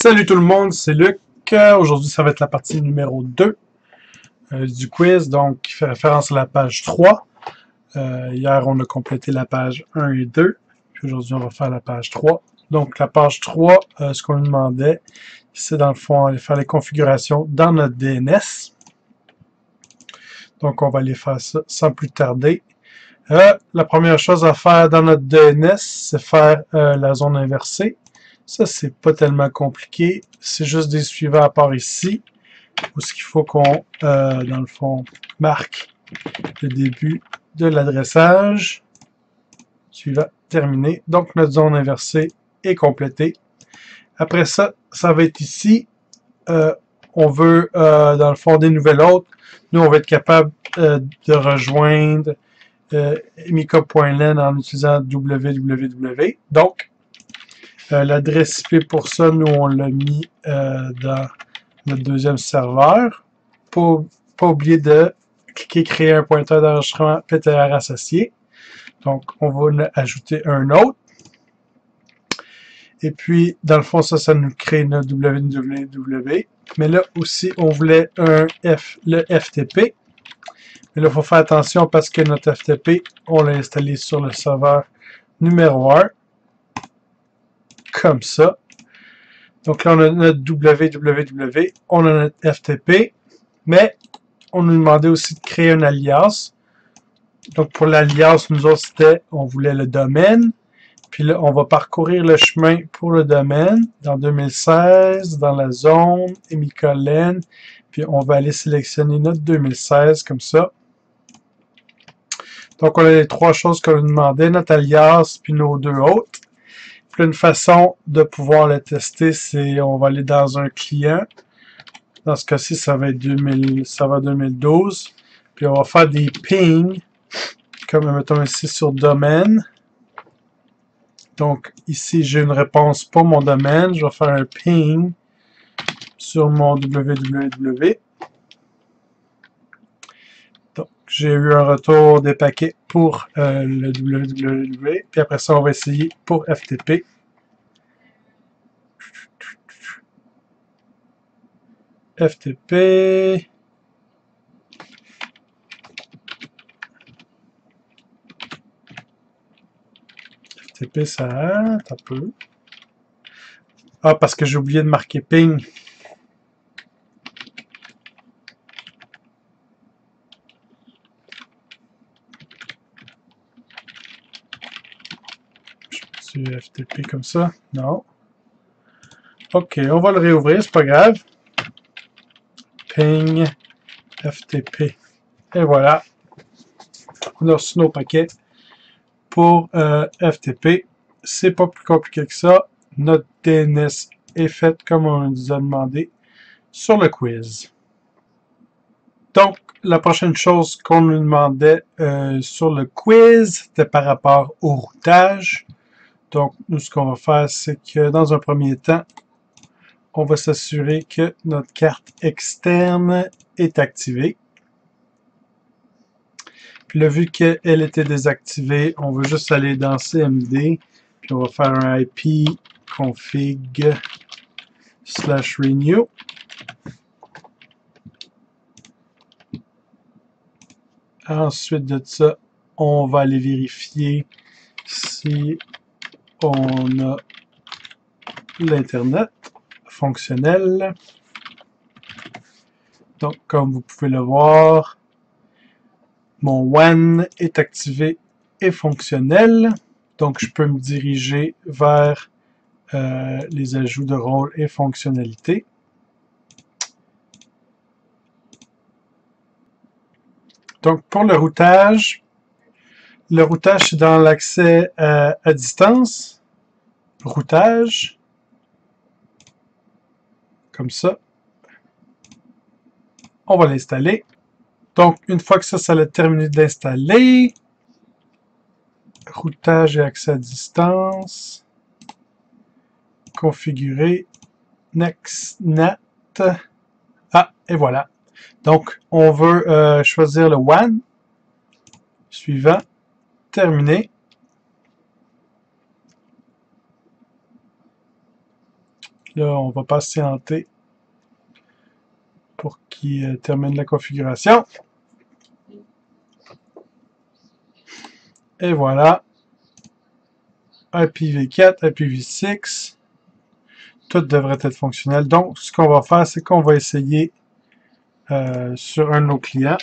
Salut tout le monde, c'est Luc. Aujourd'hui, ça va être la partie numéro 2 du quiz, donc qui fait référence à la page 3. Hier, on a complété la page 1 et 2, puis aujourd'hui, on va faire la page 3. Donc, la page 3, ce qu'on nous demandait, c'est dans le fond, aller faire les configurations dans notre DNS. Donc, on va aller faire ça sans plus tarder. La première chose à faire dans notre DNS, c'est faire la zone inversée. Ça, c'est pas tellement compliqué. C'est juste des suivants à part ici, où ce qu'il faut qu'on, dans le fond, marque le début de l'adressage. Suivant, terminé. Donc, notre zone inversée est complétée. Après ça, ça va être ici. On veut, dans le fond, des nouvelles hôtes. Nous, on va être capable de rejoindre emica.len en utilisant www. Donc, l'adresse IP pour ça, nous, on l'a mis dans notre deuxième serveur. Pas oublier de cliquer créer un pointeur d'enregistrement PTR associé. Donc, on va ajouter un autre. Et puis, dans le fond, ça nous crée notre www. Mais là aussi, on voulait le FTP. Mais là, il faut faire attention parce que notre FTP, on l'a installé sur le serveur numéro 1. Comme ça. Donc là, on a notre www, on a notre FTP, mais on nous demandait aussi de créer un alias. Donc pour l'alias, nous autres, on voulait le domaine. Puis là, on va parcourir le chemin pour le domaine dans 2016, dans la zone, emica.len. Puis on va aller sélectionner notre 2016 comme ça. Donc on a les trois choses qu'on nous demandait, notre alias puis nos deux autres. Puis une façon de pouvoir le tester, c'est on va aller dans un client. Dans ce cas-ci, ça va être 2012. Puis on va faire des pings, comme mettons ici sur domaine. Donc ici, j'ai une réponse pour mon domaine. Je vais faire un ping sur mon www. Donc j'ai eu un retour des paquets pour le www. Puis après ça, on va essayer pour FTP. FTP. FTP, ça un peu. Ah, parce que j'ai oublié de marquer ping. Je mets FTP comme ça. Non. OK, on va le réouvrir, c'est pas grave. Ping FTP. Et voilà. On a reçu nos paquets pour FTP. C'est pas plus compliqué que ça. Notre DNS est fait comme on nous a demandé sur le quiz. Donc, la prochaine chose qu'on nous demandait sur le quiz, c'était par rapport au routage. Donc, nous, ce qu'on va faire, c'est que dans un premier temps, on va s'assurer que notre carte externe est activée. Puis là, vu qu'elle était désactivée, on veut juste aller dans CMD, puis on va faire un IP config /renew. Ensuite de ça, on va aller vérifier si on a l'Internet fonctionnel. Donc, comme vous pouvez le voir, mon WAN est activé et fonctionnel. Donc, je peux me diriger vers les ajouts de rôle et fonctionnalités. Donc, pour le routage c'est dans l'accès à distance. Routage. Comme ça. On va l'installer. Donc, une fois que ça a terminé d'installer, routage et accès à distance, configurer, next, NAT. Ah, et voilà. Donc, on veut choisir le WAN. Suivant, terminé. là, on va patienter pour qu'il termine la configuration. Et voilà. IPv4, IPv6. Tout devrait être fonctionnel. Donc, ce qu'on va faire, c'est qu'on va essayer sur un de nos clients.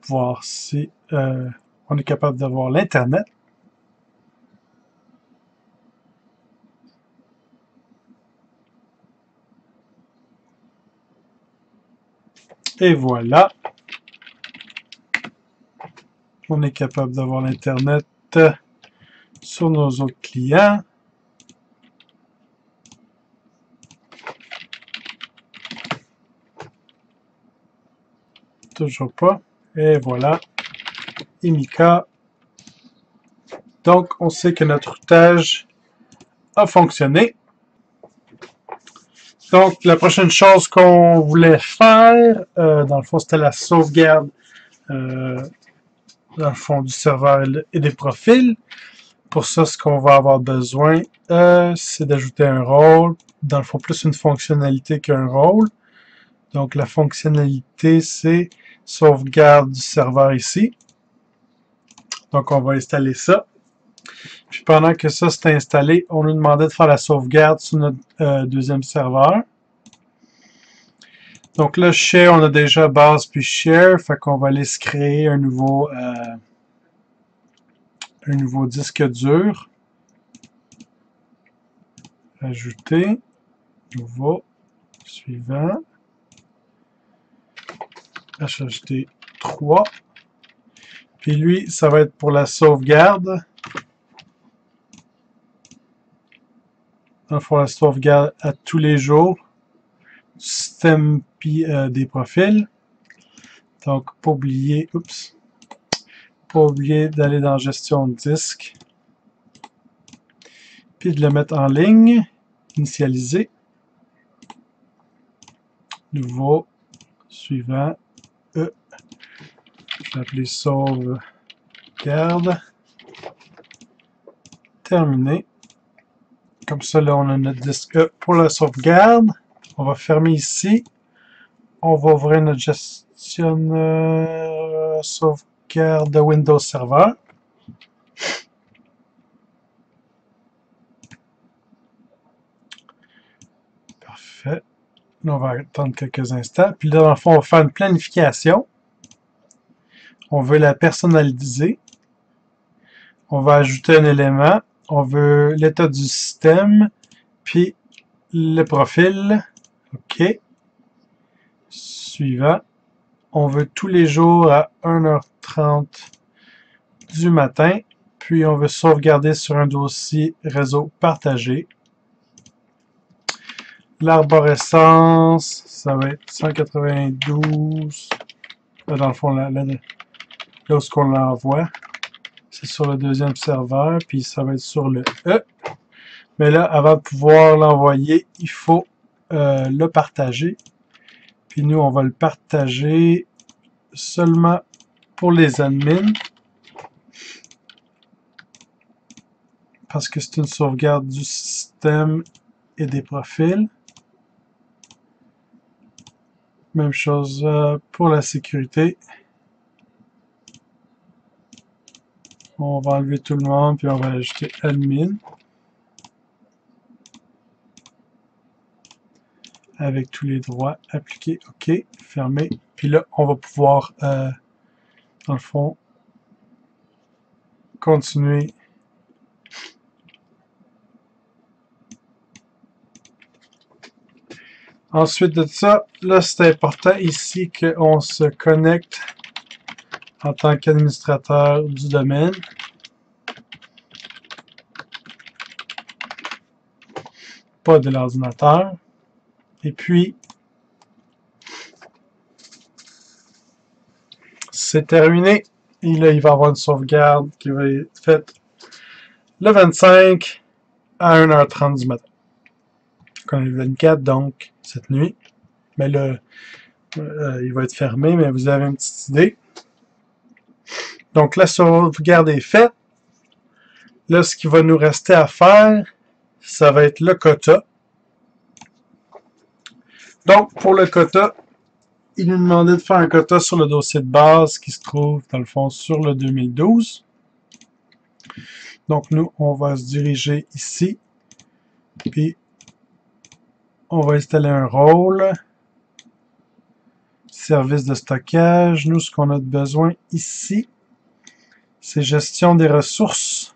Voir si on est capable d'avoir l'Internet. Et voilà. On est capable d'avoir l'Internet sur nos autres clients. Toujours pas. Et voilà. Imika. Donc, on sait que notre routage a fonctionné. Donc, la prochaine chose qu'on voulait faire, dans le fond, c'était la sauvegarde dans le fond du serveur et des profils. Pour ça, ce qu'on va avoir besoin, c'est d'ajouter un rôle. Dans le fond, plus une fonctionnalité qu'un rôle. Donc, la fonctionnalité, c'est sauvegarde du serveur ici. Donc, on va installer ça. Puis, pendant que ça s'est installé, on nous demandait de faire la sauvegarde sur notre deuxième serveur. Donc là, share, on a déjà base puis share. Fait qu'on va aller se créer un nouveau disque dur. Ajouter. Nouveau. Suivant. HHD 3. Puis lui, ça va être pour la sauvegarde. Il faut la sauvegarde à tous les jours. Système puis des profils. Donc, pas oublier, pas oublier d'aller dans gestion de disque. Puis de le mettre en ligne. Initialiser. Nouveau. Suivant. Je vais appeler sauvegarde. Terminé. Comme ça, là, on a notre disque pour la sauvegarde. On va fermer ici. On va ouvrir notre gestion sauvegarde de Windows Server. Parfait. Là, on va attendre quelques instants. Puis là, dans le fond, on va faire une planification. On veut la personnaliser. On va ajouter un élément. On veut l'état du système. Puis le profil. OK. Suivant. On veut tous les jours à 1h30 du matin. Puis on veut sauvegarder sur un dossier réseau partagé. L'arborescence, ça va être 192. Dans le fond, là où on l'envoie, c'est sur le deuxième serveur, puis ça va être sur le E. Mais là, avant de pouvoir l'envoyer, il faut le partager. Puis nous, on va le partager seulement pour les admins. Parce que c'est une sauvegarde du système et des profils. Même chose pour la sécurité. On va enlever tout le monde, puis on va ajouter admin. Avec tous les droits appliqués. OK, fermé. Puis là, on va pouvoir, dans le fond, continuer. Ensuite de ça, là, c'est important ici qu'on se connecte en tant qu'administrateur du domaine. Pas de l'ordinateur. Et puis, c'est terminé. Et là, il va y avoir une sauvegarde qui va être faite le 25 à 1h30 du matin. On est le 24, donc cette nuit. Mais là, il va être fermé, mais vous avez une petite idée. Donc la sauvegarde est faite. Là, ce qui va nous rester à faire, ça va être le quota. Donc, pour le quota, il nous demandait de faire un quota sur le dossier de base qui se trouve, dans le fond, sur le 2012. Donc, nous, on va se diriger ici. Puis, on va installer un rôle. Service de stockage. Nous, ce qu'on a besoin ici, c'est gestion des ressources.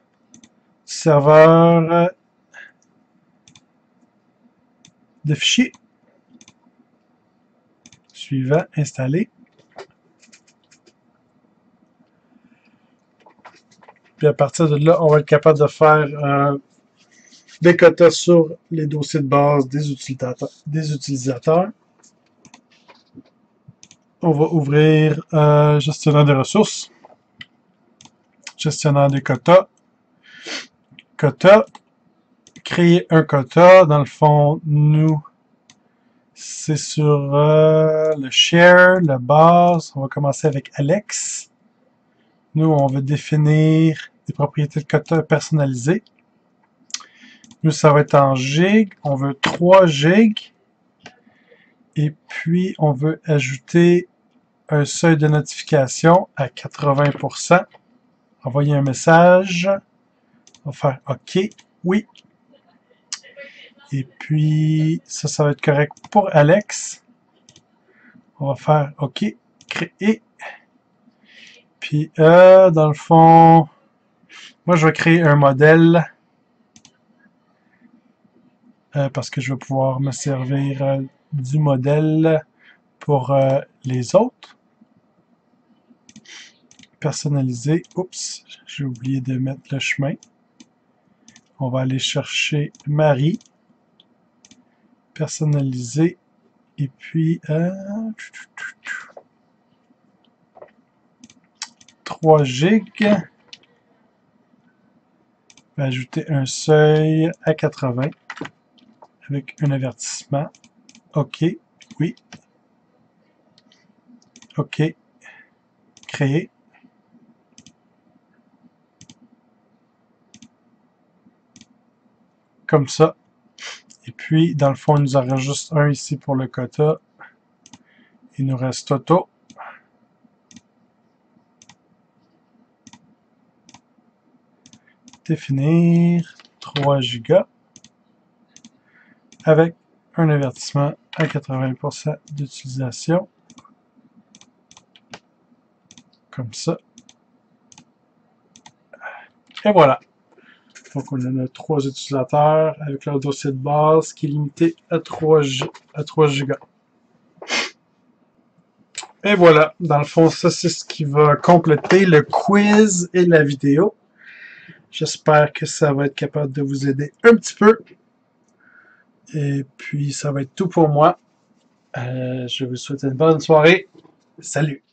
Serveur de fichiers. Suivant, installé. Puis à partir de là, on va être capable de faire des quotas sur les dossiers de base des utilisateurs. On va ouvrir gestionnaire des ressources, gestionnaire des quotas, quota, créer un quota. Dans le fond, nous, c'est sur le share, la base. On va commencer avec Alex. Nous, on veut définir des propriétés de quota personnalisées. Nous, ça va être en gig. On veut 3 gigs. Et puis, on veut ajouter un seuil de notification à 80%. Envoyer un message. On va faire OK. Oui. Et puis, ça va être correct pour Alex. On va faire OK. Créer. Puis, dans le fond, moi, je vais créer un modèle parce que je vais pouvoir me servir du modèle pour les autres. Personnaliser. Oups, j'ai oublié de mettre le chemin. On va aller chercher Marie. Personnaliser. Et puis, 3 gigs. Ajouter un seuil à 80 avec un avertissement. OK. Oui. OK. Créer. Comme ça. Et puis, dans le fond, il nous en reste juste un ici pour le quota. Il nous reste Toto. Définir 3 gigas avec un avertissement à 80% d'utilisation. Comme ça. Et voilà. Donc, on a 3 utilisateurs avec leur dossier de base qui est limité à 3 gigas. Et voilà. Dans le fond, ça, c'est ce qui va compléter le quiz et la vidéo. J'espère que ça va être capable de vous aider un petit peu. Et puis, ça va être tout pour moi. Je vous souhaite une bonne soirée. Salut!